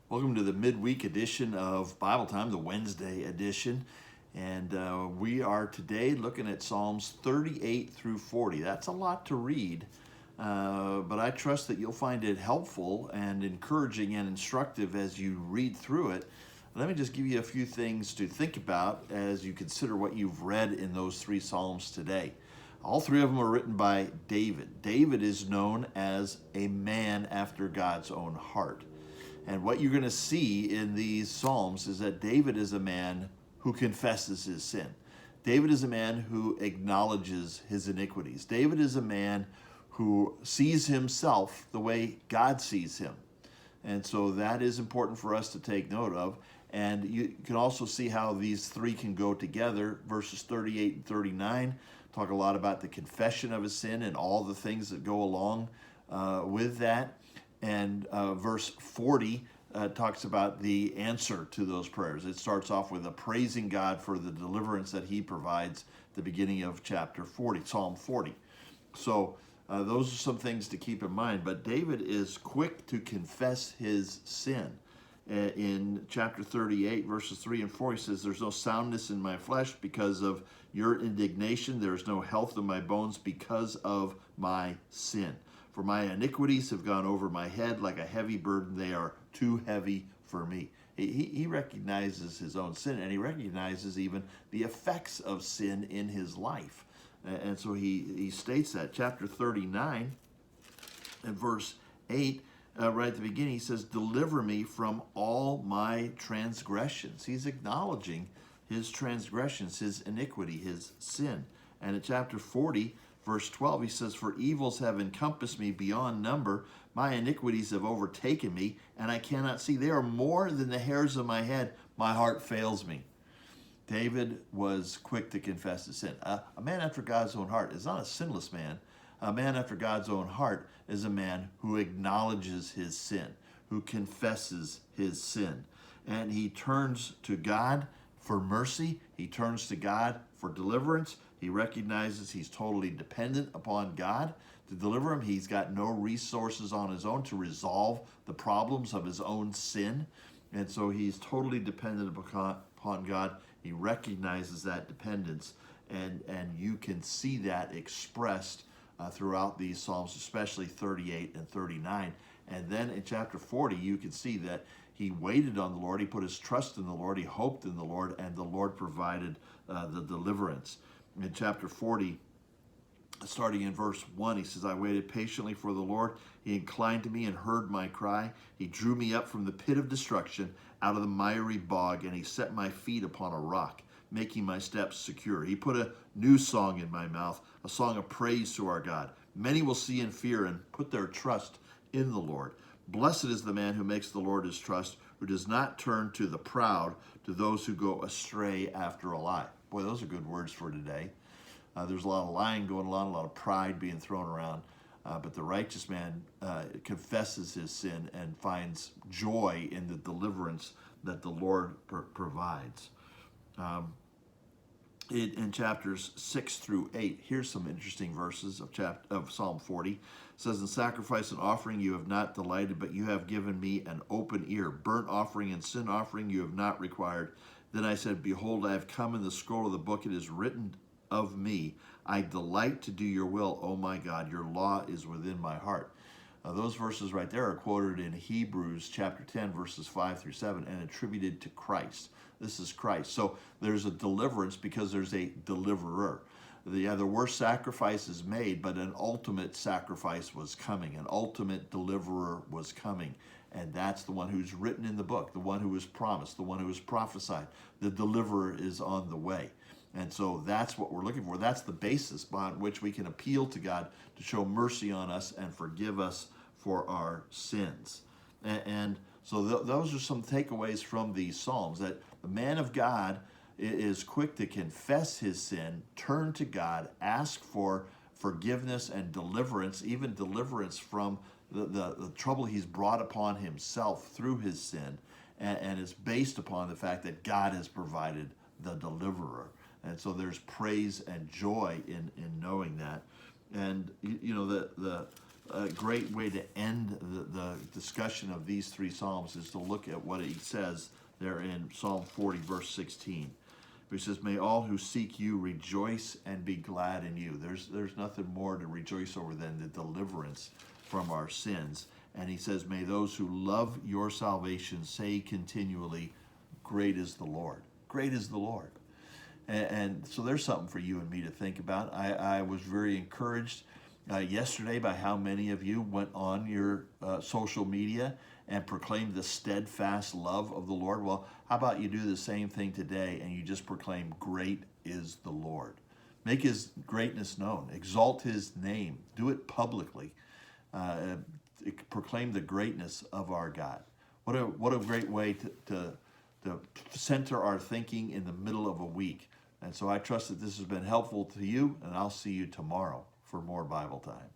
Welcome to the midweek edition of Bible Time, the Wednesday edition. And we are today looking at Psalms 38 through 40. That's a lot to read, but I trust that you'll find it helpful and encouraging and instructive as you read through it. Let me just give you a few things to think about as you consider what you've read in those three Psalms today. All three of them are written by David. David is known as a man after God's own heart. And what you're going to see in these Psalms is that David is a man who confesses his sin. David is a man who acknowledges his iniquities. David is a man who sees himself the way God sees him. And so that is important for us to take note of. And you can also see how these three can go together. Verses 38 and 39 talk a lot about the confession of his sin and all the things that go along with that. And verse 40 talks about the answer to those prayers. It starts off with a praising God for the deliverance that he provides at the beginning of chapter 40, Psalm 40. So those are some things to keep in mind. But David is quick to confess his sin. In chapter 38, verses 3 and 4, he says, "There's no soundness in my flesh because of your indignation. There is no health in my bones because of my sin. For my iniquities have gone over my head like a heavy burden. They are too heavy for me." He recognizes his own sin, and he recognizes even the effects of sin in his life. And so he states that. Chapter 39 and verse 8, right at the beginning, he says, "Deliver me from all my transgressions." He's acknowledging his transgressions, his iniquity, his sin. And in chapter 40, verse 12, he says, "For evils have encompassed me beyond number. My iniquities have overtaken me, and I cannot see. They are more than the hairs of my head. My heart fails me." David was quick to confess his sin. A man after God's own heart is not a sinless man. A man after God's own heart is a man who acknowledges his sin, who confesses his sin. And he turns to God for mercy. He turns to God for deliverance. He recognizes he's totally dependent upon God to deliver him. He's got no resources on his own to resolve the problems of his own sin. And so he's totally dependent upon God. He recognizes that dependence. And you can see that expressed throughout these Psalms, especially 38 and 39. And then in chapter 40, you can see that he waited on the Lord. He put his trust in the Lord. He hoped in the Lord, and the Lord provided the deliverance. In chapter 40, starting in verse 1, he says, "I waited patiently for the Lord. He inclined to me and heard my cry. He drew me up from the pit of destruction, out of the miry bog, and he set my feet upon a rock, making my steps secure. He put a new song in my mouth, a song of praise to our God. Many will see and fear and put their trust in the Lord. Blessed is the man who makes the Lord his trust, who does not turn to the proud, to those who go astray after a lie." Boy, those are good words for today. There's a lot of lying going on, a lot of pride being thrown around. But the righteous man confesses his sin and finds joy in the deliverance that the Lord provides. In chapters 6 through 8, here's some interesting verses of Psalm 40. It says, "In sacrifice and offering you have not delighted, but you have given me an open ear. Burnt offering and sin offering you have not required. Then I said, Behold, I have come. In the scroll of the book it is written of me. I delight to do your will, O my God. Your law is within my heart." Those verses right there are quoted in Hebrews chapter 10, verses 5 through 7, and attributed to Christ. This is Christ. So there's a deliverance because there's a deliverer. There were sacrifices made, but an ultimate sacrifice was coming. An ultimate deliverer was coming. And that's the one who's written in the book, the one who was promised, the one who was prophesied. The deliverer is on the way. And so that's what we're looking for. That's the basis upon which we can appeal to God to show mercy on us and forgive us for our sins. And so those are some takeaways from these Psalms, that the man of God is quick to confess his sin, turn to God, ask for forgiveness and deliverance, even deliverance from the trouble he's brought upon himself through his sin, and it's based upon the fact that God has provided the deliverer. And so there's praise and joy in knowing that. And you know, the a great way to end the discussion of these three Psalms is to look at what he says there in Psalm 40, verse 16. He says, may all who seek you rejoice and be glad in you. There's nothing more to rejoice over than the deliverance from our sins. And he says, may those who love your salvation say continually, great is the Lord. Great is the Lord. And so there's something for you and me to think about. I was very encouraged yesterday by how many of you went on your social media and proclaimed the steadfast love of the Lord. Well, how about you do the same thing today and you just proclaim, great is the Lord. Make his greatness known. Exalt his name. Do it publicly. Proclaim the greatness of our God. What a great way to center our thinking in the middle of a week. And so I trust that this has been helpful to you, and I'll see you tomorrow for more Bible time.